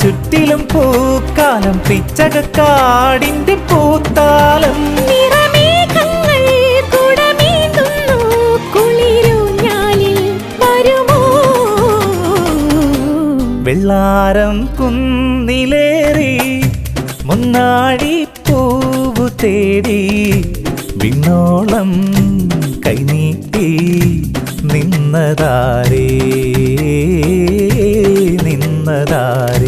ചുറ്റിലും പൂക്കാലം പിച്ചകക്കാടിന്റെ പൂത്താലം നിറമേഘങ്ങൾ കുടമേന്തുന്നു കുളിരൂഞ്ഞാലിൽ വരുമോ വെള്ളാരം കുന്നിലേറി മുന്നാടി പൂവു തേടി വിണ്ണോളം കൈനീട്ടി നിന്നതാരേ നിന്നതാരേ